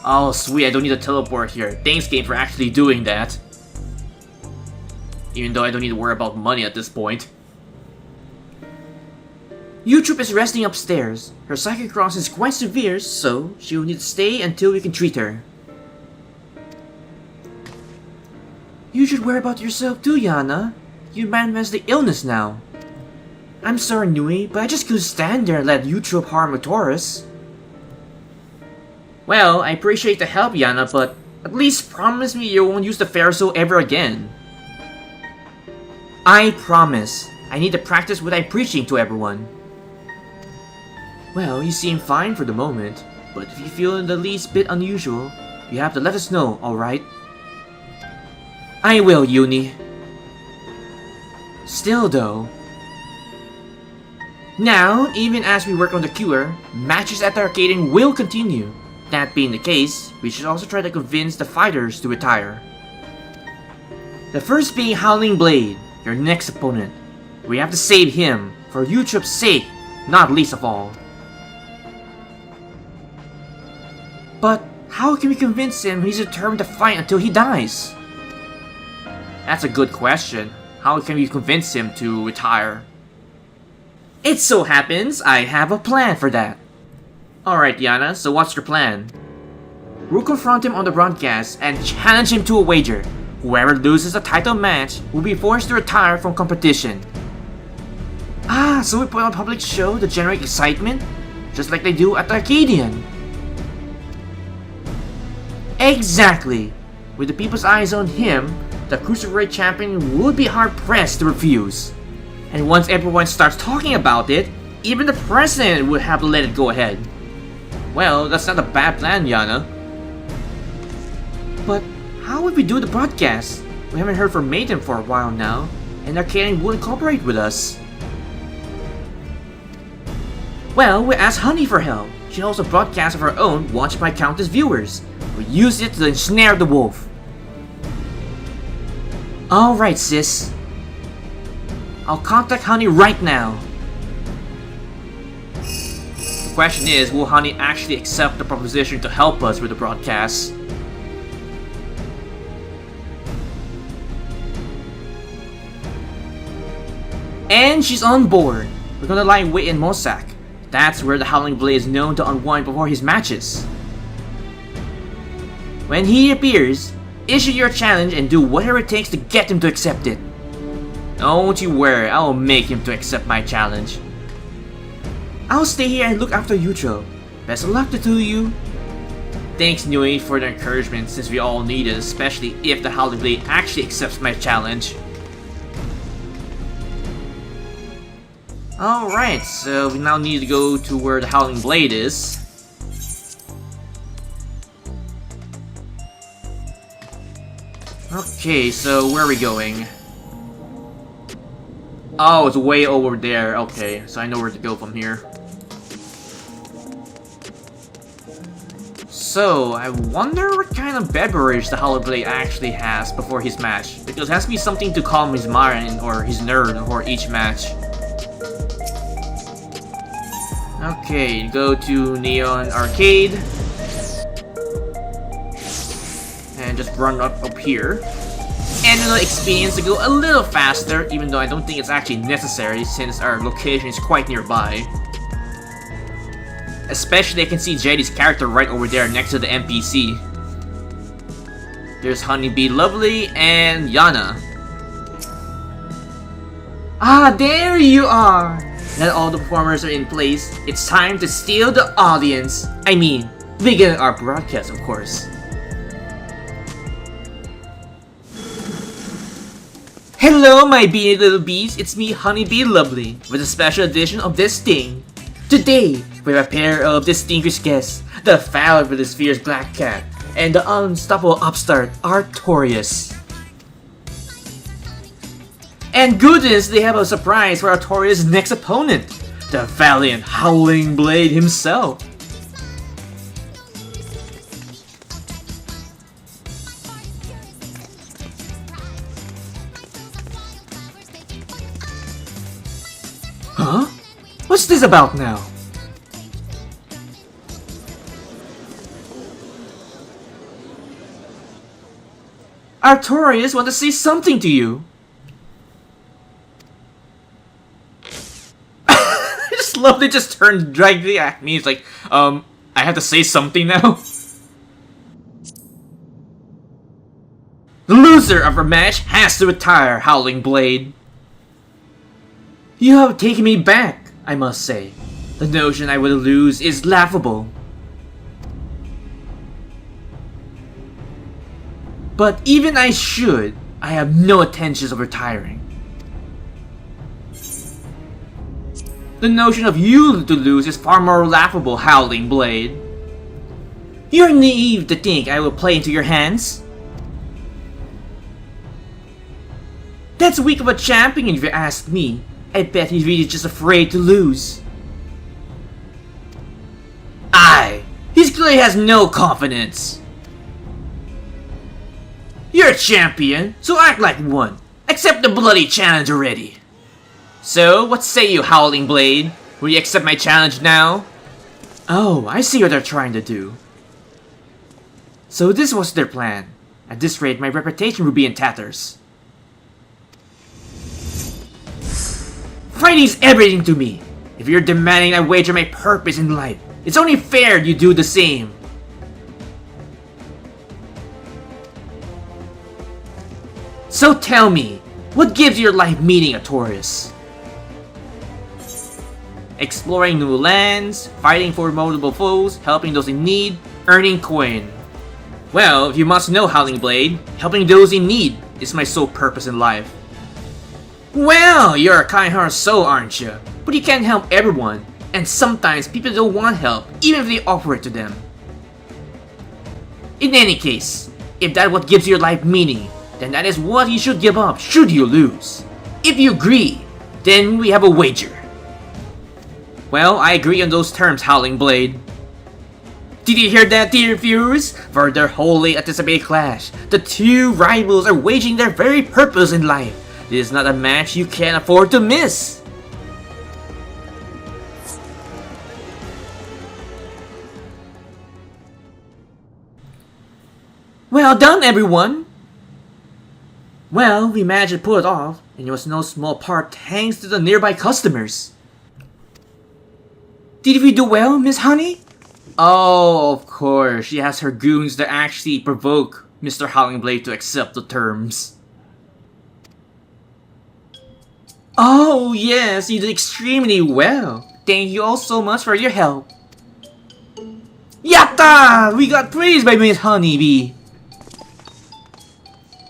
Oh sweet, I don't need to teleport here. Thanks game for actually doing that. Even though I don't need to worry about money at this point. Utroop is resting upstairs. Her psychic cross is quite severe, so she will need to stay until we can treat her. You should worry about yourself too, Yaana. You managed the illness now. I'm sorry, Nui, but I just couldn't stand there and let Utroop harm a Taurus. Well, I appreciate the help, Yaana, but at least promise me you won't use the Pharisal ever again. I promise. I need to practice what I'm preaching to everyone. Well, you seem fine for the moment, but if you feel the least bit unusual, you have to let us know, alright? I will, Uni. Still though... Now, even as we work on the cure, matches at the Arcadian will continue. That being the case, we should also try to convince the fighters to retire. The first being Howling Blade, your next opponent. We have to save him, for Utroop's sake, not least of all. But how can we convince him he's determined to fight until he dies? That's a good question. How can we convince him to retire? It so happens I have a plan for that. Alright Yaana, so what's your plan? We'll confront him on the broadcast and challenge him to a wager. Whoever loses a title match will be forced to retire from competition. Ah, so we put on a public show to generate excitement? Just like they do at the Arcadian. Exactly! With the people's eyes on him, the Cruiserweight champion would be hard-pressed to refuse. And once everyone starts talking about it, even the president would have to let it go ahead. Well, that's not a bad plan, Yaana. But how would we do the broadcast? We haven't heard from Maiden for a while now, and Arcadian wouldn't cooperate with us. Well, we asked Honey for help. She also broadcasts of her own, watched by countless viewers. We use it to ensnare the wolf. Alright, sis. I'll contact Honey right now. The question is, will Honey actually accept the proposition to help us with the broadcast? And she's on board. We're gonna lie in wait in Mosaic. That's where the Howling Blade is known to unwind before his matches. When he appears, issue your challenge and do whatever it takes to get him to accept it. Don't you worry, I will make him to accept my challenge. I'll stay here and look after Utroop. Best of luck to two of you. Thanks Nui for the encouragement since we all need it, especially if the Howling Blade actually accepts my challenge. Alright, so we now need to go to where the Howling Blade is. Okay, so where are we going? Oh, it's way over there. Okay, so I know where to go from here. So, I wonder what kind of beverage the Howling Blade actually has before his match. Because it has to be something to calm his mind or his nerve before each match. Okay, go to Neon Arcade. And just run up here. And another experience to go a little faster, even though I don't think it's actually necessary since our location is quite nearby. Especially I can see JD's character right over there next to the NPC. There's Honeybee Lovely and Yaana. Ah, there you are! Now that all the performers are in place, it's time to steal the audience. I mean, begin our broadcast, of course. Hello, my beady little bees, it's me, Honeybee Lovely, with a special edition of this thing. Today, we have a pair of distinguished guests, the fabulous fierce black cat, and the unstoppable upstart, Artorias. And goodness, they have a surprise for Artorias' next opponent, the valiant Howling Blade himself. Huh? What's this about now? Artorius want to say something to you. I just love they just turned directly at me. It's like, I have to say something now. The loser of our match has to retire, Howling Blade. You have taken me back, I must say. The notion I will lose is laughable. But even I have no intentions of retiring. The notion of you to lose is far more laughable, Howling Blade. You're naive to think I will play into your hands. That's weak of a champion if you ask me. I bet he's really just afraid to lose. He clearly has no confidence. You're a champion, so act like one. Accept the bloody challenge already. So, what say you, Howling Blade? Will you accept my challenge now? Oh, I see what they're trying to do. So this was their plan. At this rate, my reputation will be in tatters. Fighting's everything to me. If you're demanding I wager my purpose in life, it's only fair you do the same. So tell me, what gives your life meaning, Artorius? Exploring new lands, fighting formidable foes, helping those in need, earning coin. Well, if you must know, Howling Blade, helping those in need is my sole purpose in life. Well, you're a kind-hearted soul, aren't you? But you can't help everyone, and sometimes people don't want help, even if they offer it to them. In any case, if that's what gives your life meaning, then that is what you should give up should you lose. If you agree, then we have a wager. Well, I agree on those terms, Howling Blade. Did you hear that, dear viewers? For their wholly anticipated clash, the two rivals are waging their very purpose in life. This is not a match you can afford to miss. Well done, everyone! Well, we managed to pull it off, and it was no small part thanks to the nearby customers. Did we do well, Miss Honey? Oh, of course, she has her goons that actually provoke Mr. Howling Blade to accept the terms. Oh, yes, you did extremely well. Thank you all so much for your help. Yatta! We got praised by Miss Honeybee.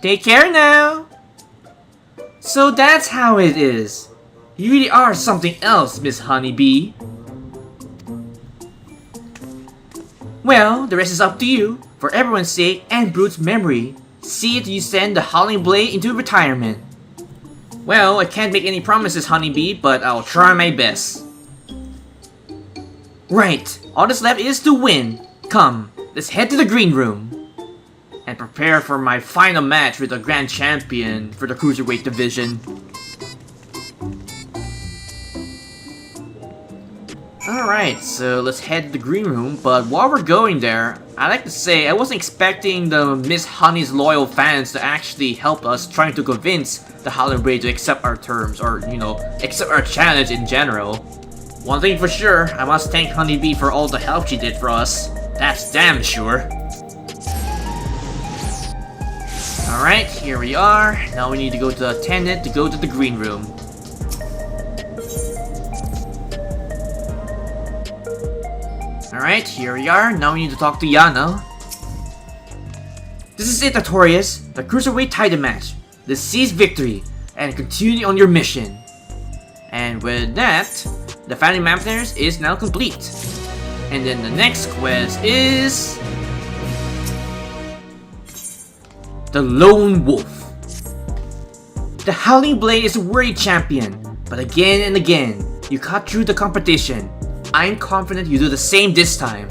Take care now. So that's how it is. You really are something else, Miss Honeybee. Well, the rest is up to you. For everyone's sake and Brute's memory, see that you send the Howling Blade into retirement. Well, I can't make any promises, Honeybee, but I'll try my best. Right, all that's left is to win. Come, let's head to the green room and prepare for my final match with the Grand Champion for the Cruiserweight division. Alright, so let's head to the green room, but while we're going there, I'd like to say I wasn't expecting the Miss Honey's loyal fans to actually help us trying to convince the Howling Blade to accept our terms, or, you know, accept our challenge in general. One thing for sure, I must thank Honeybee for all the help she did for us. That's damn sure. Alright, here we are. Now we need to go to the attendant to go to the green room. Alright, here we are. Now we need to talk to Yaana. This is it, Artorius. The Cruiserweight title match. Let's seize victory and continue on your mission. And with that, the Family Mappers is now complete. And then the next quest is the Lone Wolf. The Howling Blade is a worthy champion, but again and again, you cut through the competition. I'm confident you do the same this time.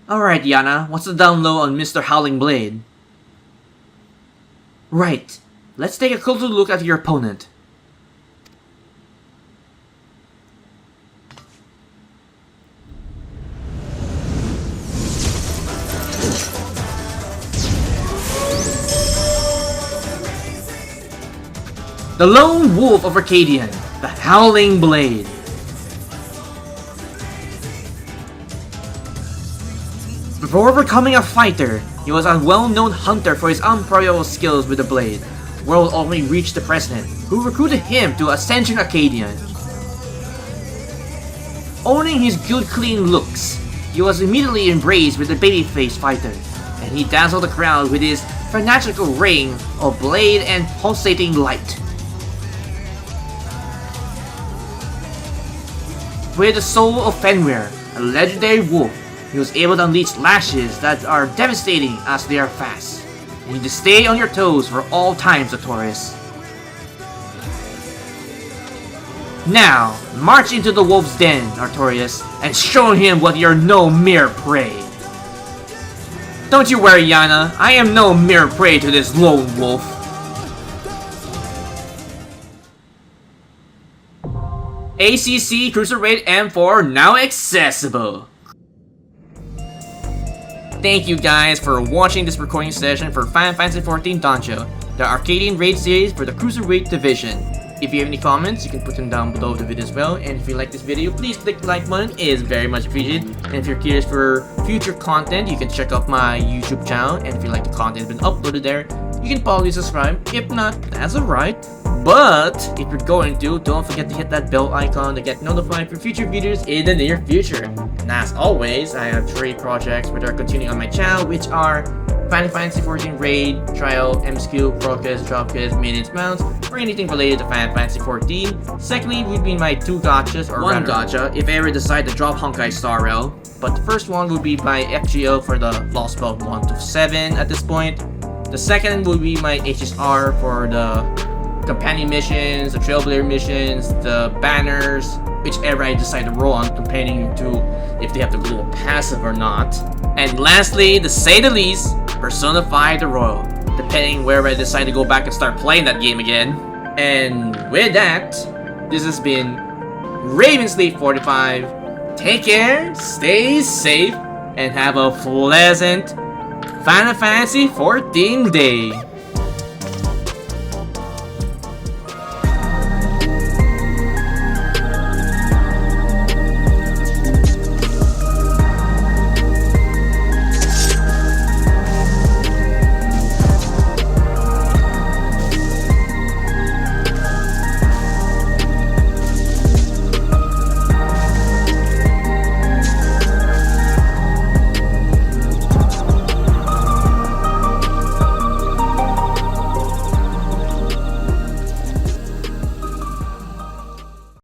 Alright, Yaana, what's the down low on Mr. Howling Blade? Right, let's take a closer look at your opponent. The Lone Wolf of Arcadion, the Howling Blade. Before becoming a fighter, he was a well-known hunter for his unparalleled skills with the blade. The world only reached the president, who recruited him to Ascension Arcadion. Owning his good clean looks, he was immediately embraced with the babyface fighter, and he dazzled the crowd with his fanatical ring of blade and pulsating light. With the soul of Fenrir, a legendary wolf, he was able to unleash lashes that are devastating as they are fast. You need to stay on your toes for all times, Artorias. Now, march into the wolf's den, Artorias, and show him what you're no mere prey. Don't you worry, Yaana, I am no mere prey to this lone wolf. ACC Cruiserweight M4 now accessible. Thank you guys for watching this recording session for Final Fantasy XIV Dawntrail, the Arcadion raid series for the Cruiserweight division. If you have any comments, you can put them down below the video as well. And if you like this video, please click the like button. It is very much appreciated. And if you're curious for future content, you can check out my YouTube channel. And if you like the content that's been uploaded there, you can probably subscribe. If not, that's alright. But if you're going to, don't forget to hit that bell icon to get notified for future videos in the near future. And as always, I have 3 projects which are continuing on my channel, which are Final Fantasy XIV Raid, Trial, MSQ, Procus, Dropkiss, Minions, Mounts, or anything related to Final Fantasy XIV. Secondly would be my 2 gachas, or 1 gacha, if I ever decide to drop Honkai Star Rail. But the first one would be my FGO for the Lost Belt 1 to 7 at this point. The second would be my HSR for the companion missions, the Trailblazer missions, the banners, whichever I decide to roll on, depending to if they have to roll passive or not. And lastly, to say the least, Personify the Royal, depending wherever I decide to go back and start playing that game again. And with that, this has been Ravensleep45. Take care, stay safe, and have a pleasant Final Fantasy XIV day.